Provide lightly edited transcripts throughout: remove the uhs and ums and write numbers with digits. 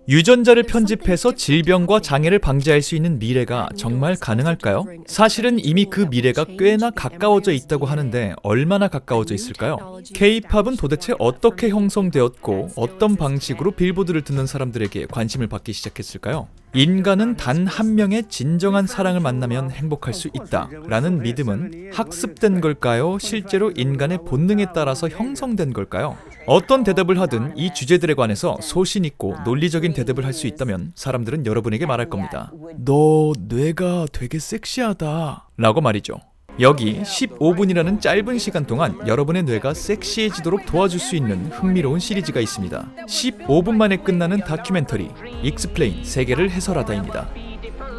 유전자를 편집해서 질병과 장애를 방지할 수 있는 미래가 정말 가능할까요? 사실은 이미 그 미래가 꽤나 가까워져 있다고 하는데 얼마나 가까워져 있을까요? K-팝은 도대체 어떻게 형성되었고 어떤 방식으로 빌보드를 듣는 사람들에게 관심을 받기 시작했을까요? 인간은 단 한 명의 진정한 사랑을 만나면 행복할 수 있다 라는 믿음은 학습된 걸까요? 실제로 인간의 본능에 따라서 형성된 걸까요? 어떤 대답을 하든 이 주제들에 관해서 소신 있고 논리적인 대답을 할 수 있다면 사람들은 여러분에게 말할 겁니다. 너 뇌가 되게 섹시하다 라고 말이죠. 여기 15분이라는 짧은 시간 동안 여러분의 뇌가 섹시해지도록 도와줄 수 있는 흥미로운 시리즈가 있습니다. 15분 만에 끝나는 다큐멘터리 익스플레인 세계를 해설하다입니다.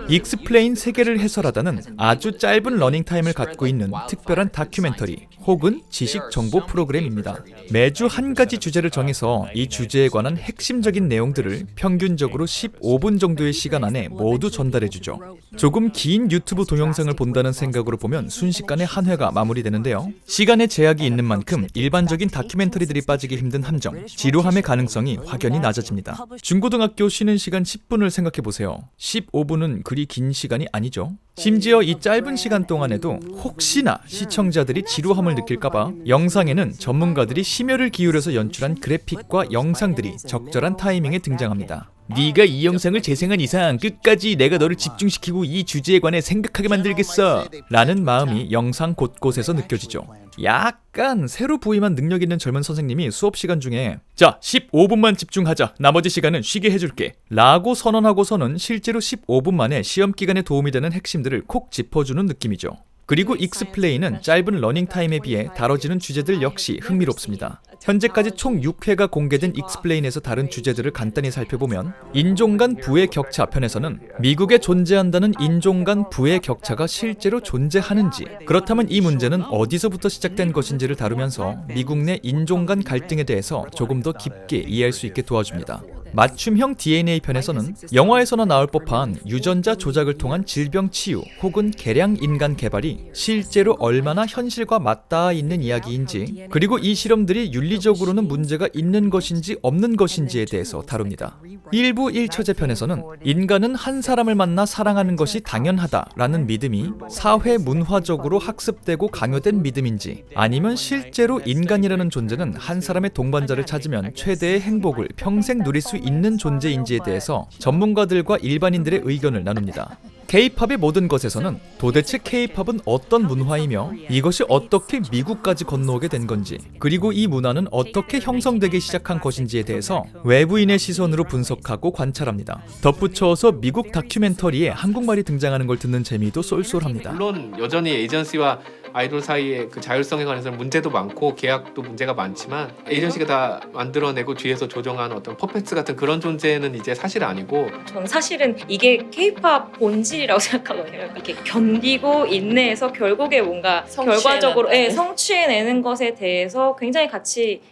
익스플레인 세계를 해설하다는 아주 짧은 러닝타임을 갖고 있는 특별한 다큐멘터리 혹은 지식 정보 프로그램입니다. 매주 한 가지 주제를 정해서 이 주제에 관한 핵심적인 내용들을 평균적으로 15분 정도의 시간 안에 모두 전달해주죠. 조금 긴 유튜브 동영상을 본다는 생각으로 보면 순식간에 한 회가 마무리되는데요. 시간의 제약이 있는 만큼 일반적인 다큐멘터리들이 빠지기 힘든 함정, 지루함의 가능성이 확연히 낮아집니다. 중고등학교 쉬는 시간 10분을 생각해보세요. 15분은 그리 긴 시간이 아니죠. 심지어 이 짧은 시간 동안에도 혹시나 시청자들이 지루함을 느낄까봐 영상에는 전문가들이 심혈을 기울여서 연출한 그래픽과 영상들이 적절한 타이밍에 등장합니다. 네가 이 영상을 재생한 이상 끝까지 내가 너를 집중시키고 이 주제에 관해 생각하게 만들겠어 라는 마음이 영상 곳곳에서 느껴지죠. 약간 새로 부임한 능력 있는 젊은 선생님이 수업 시간 중에 자 15분만 집중하자 나머지 시간은 쉬게 해줄게 라고 선언하고서는 실제로 15분 만에 시험 기간에 도움이 되는 핵심들을 콕 짚어주는 느낌이죠. 그리고 익스플레인은 짧은 러닝타임에 비해 다뤄지는 주제들 역시 흥미롭습니다. 현재까지 총 6회가 공개된 익스플레인에서 다른 주제들을 간단히 살펴보면 인종 간 부의 격차 편에서는 미국에 존재한다는 인종 간 부의 격차가 실제로 존재하는지, 그렇다면 이 문제는 어디서부터 시작된 것인지를 다루면서 미국 내 인종 간 갈등에 대해서 조금 더 깊게 이해할 수 있게 도와줍니다. 맞춤형 DNA 편에서는 영화에서나 나올 법한 유전자 조작을 통한 질병 치유 혹은 개량 인간 개발이 실제로 얼마나 현실과 맞닿아 있는 이야기인지, 그리고 이 실험들이 윤리적으로는 문제가 있는 것인지 없는 것인지에 대해서 다룹니다. 일부 1처제 편에서는 인간은 한 사람을 만나 사랑하는 것이 당연하다라는 믿음이 사회 문화적으로 학습되고 강요된 믿음인지, 아니면 실제로 인간이라는 존재는 한 사람의 동반자를 찾으면 최대의 행복을 평생 누릴 수 있는 존재인지에 대해서 전문가들과 일반인들의 의견을 나눕니다. K-팝의 모든 것에서는 도대체 K-팝은 어떤 문화이며 이것이 어떻게 미국까지 건너오게 된 건지, 그리고 이 문화는 어떻게 형성되기 시작한 것인지에 대해서 외부인의 시선으로 분석하고 관찰합니다. 덧붙여서 미국 다큐멘터리에 한국말이 등장하는 걸 듣는 재미도 쏠쏠합니다. 물론 여전히 에이전시와 아이돌 사이의 그 자율성에 관해서는 문제도 많고 계약도 문제가 많지만 에이전시가 다 만들어내고 뒤에서 조정한 어떤 퍼펙트 같은 그런 존재는 이제 사실 아니고, 저는 사실은 이게 K-팝 본질이라고 생각하거든요. 이렇게 견디고 인내해서 결국에 뭔가 결과적으로 성취해내는 것에 대해서 굉장히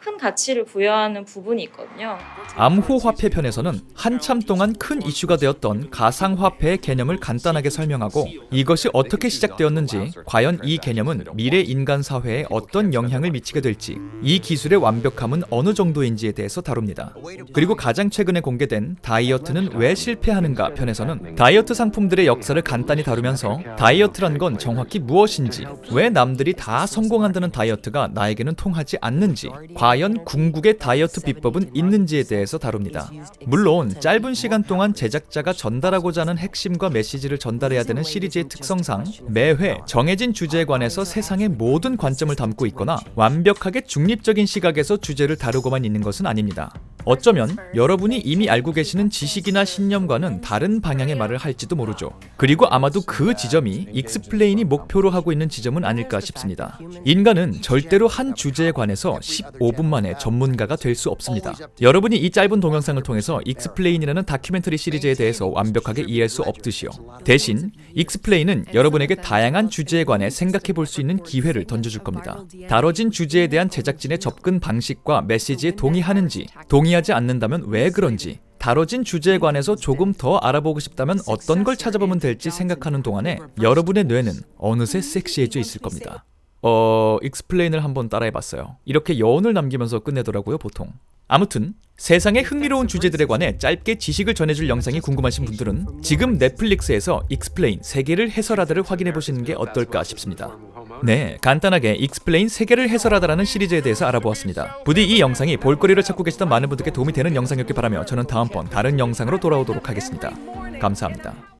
큰 가치를 부여하는 부분이 있거든요. 암호화폐 편에서는 한참 동안 큰 이슈가 되었던 가상화폐의 개념을 간단하게 설명하고 이것이 어떻게 시작되었는지, 과연 이 개념은 미래 인간 사회에 어떤 영향을 미치게 될지, 이 기술의 완벽함은 어느 정도인지에 대해서 다룹니다. 그리고 가장 최근에 공개된 다이어트는 왜 실패하는가 편에서는 다이어트 상품들의 역사를 간단히 다루면서 다이어트란 건 정확히 무엇인지, 왜 남들이 다 성공한다는 다이어트가 나에게는 통하지 않는지, 과연 궁극의 다이어트 비법은 있는지에 대해서 다룹니다. 물론 짧은 시간 동안 제작자가 전달하고자 하는 핵심과 메시지를 전달해야 되는 시리즈의 특성상 매회 정해진 주제에 관해서 세상의 모든 관점을 담고 있거나 완벽하게 중립적인 시각에서 주제를 다루고만 있는 것은 아닙니다. 어쩌면 여러분이 이미 알고 계시는 지식이나 신념과는 다른 방향의 말을 할지도 모르죠. 그리고 아마도 그 지점이 익스플레인이 목표로 하고 있는 지점은 아닐까 싶습니다. 인간은 절대로 한 주제에 관해서 15분 만에 전문가가 될 수 없습니다. 여러분이 이 짧은 동영상을 통해서 익스플레인이라는 다큐멘터리 시리즈에 대해서 완벽하게 이해할 수 없듯이요. 대신 익스플레인은 여러분에게 다양한 주제에 관해 생각해 볼 수 있는 기회를 던져줄 겁니다. 다뤄진 주제에 대한 제작진의 접근 방식과 메시지에 동의하는지, 동의하지 않는다면 왜 그런지, 다뤄진 주제에 관해서 조금 더 알아보고 싶다면 어떤 걸 찾아보면 될지 생각하는 동안에 여러분의 뇌는 어느새 섹시해져 있을 겁니다. 익스플레인을 한번 따라해봤어요. 이렇게 여운을 남기면서 끝내더라고요, 보통. 아무튼 세상의 흥미로운 주제들에 관해 짧게 지식을 전해줄 영상이 궁금하신 분들은 지금 넷플릭스에서 익스플레인 세계를 해설하다를 확인해 보시는 게 어떨까 싶습니다. 네, 간단하게 익스플레인 세계를 해설하다라는 시리즈에 대해서 알아보았습니다. 부디 이 영상이 볼거리를 찾고 계시던 많은 분들께 도움이 되는 영상이었길 바라며 저는 다음번 다른 영상으로 돌아오도록 하겠습니다. 감사합니다.